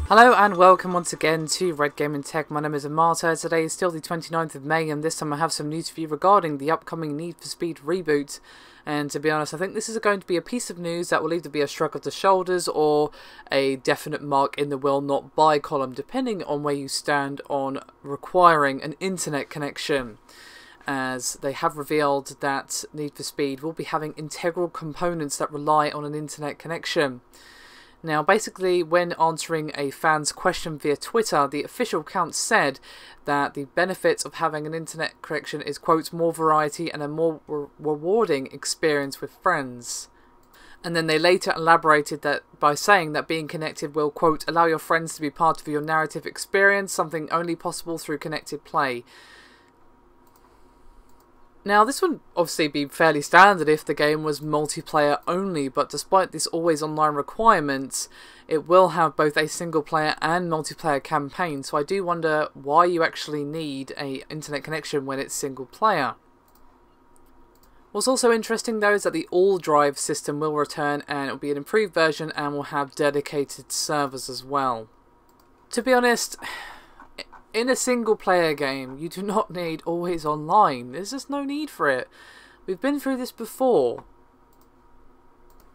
Hello and welcome once again to Red Gaming Tech. My name is Amata. Today is still the 29th of May and this time I have some news for you regarding the upcoming Need for Speed reboot. And to be honest, I think this is going to be a piece of news that will either be a shrug of the shoulders or a definite mark in the will not buy column, depending on where you stand on requiring an internet connection. As they have revealed that Need for Speed will be having integral components that rely on an internet connection. Now, basically, when answering a fan's question via Twitter, the official account said that the benefits of having an internet connection is, quote, more variety and a more rewarding experience with friends. And then they later elaborated that by saying that being connected will, quote, allow your friends to be part of your narrative experience, something only possible through connected play. Now, this would obviously be fairly standard if the game was multiplayer only, but despite this always online requirement, it will have both a single player and multiplayer campaign, so I do wonder why you actually need an internet connection when it's single player. What's also interesting though is that the all drive system will return and it will be an improved version and will have dedicated servers as well. To be honest, in a single player game, you do not need always online. There's just no need for it. We've been through this before.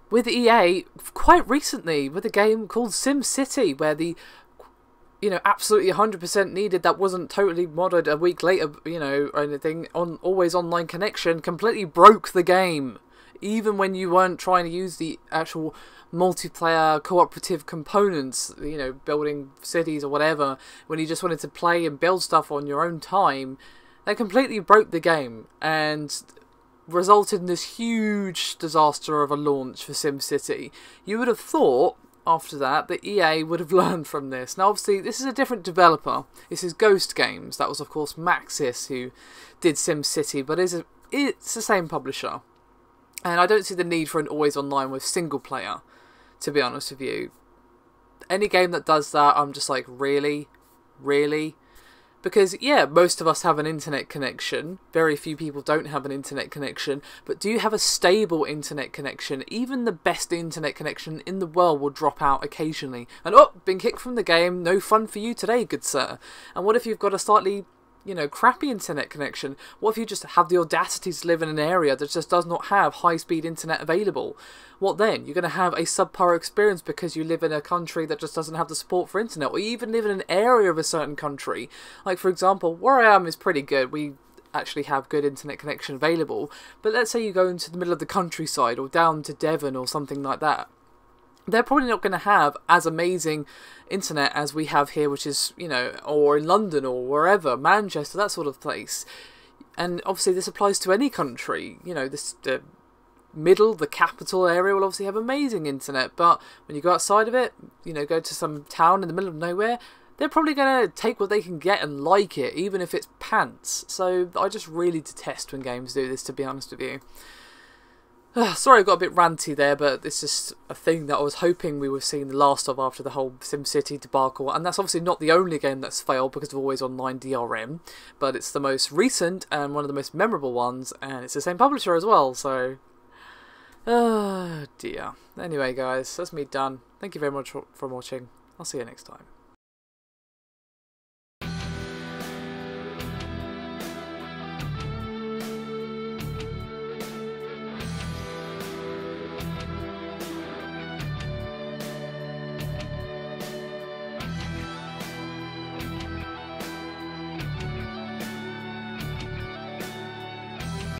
With EA, quite recently, with a game called SimCity, where the, absolutely 100% needed that wasn't totally modded a week later, or anything, on always online connection, completely broke the game. Even when you weren't trying to use the actual multiplayer cooperative components, building cities or whatever, when you just wanted to play and build stuff on your own time, they completely broke the game and resulted in this huge disaster of a launch for SimCity. You would have thought after that EA would have learned from this. Now obviously this is a different developer. This is Ghost Games. That was of course Maxis who did SimCity, but it's the same publisher. And I don't see the need for an always online with single player, to be honest with you. Any game that does that, I'm just like, really? Really? Because, yeah, most of us have an internet connection. Very few people don't have an internet connection. But do you have a stable internet connection? Even the best internet connection in the world will drop out occasionally. And, oh, been kicked from the game. No fun for you today, good sir. And what if you've got a slightly, crappy internet connection? What if you just have the audacity to live in an area that just does not have high-speed internet available? What then? You're going to have a subpar experience because you live in a country that just doesn't have the support for internet, or you even live in an area of a certain country. Like, for example, where I am is pretty good. We actually have good internet connection available. But let's say you go into the middle of the countryside, or down to Devon, or something like that. They're probably not going to have as amazing internet as we have here, which is, or in London or wherever, Manchester, that sort of place. And obviously this applies to any country. The capital area will obviously have amazing internet, but when you go outside of it, go to some town in the middle of nowhere, they're probably going to take what they can get and like it, even if it's pants. So I just really detest when games do this, to be honest with you. Sorry I got a bit ranty there, but this is a thing that I was hoping we were seeing the last of after the whole SimCity debacle. And that's obviously not the only game that's failed because of always online DRM, but it's the most recent and one of the most memorable ones, and it's the same publisher as well, so... Oh dear. Anyway guys, that's me done. Thank you very much for watching. I'll see you next time.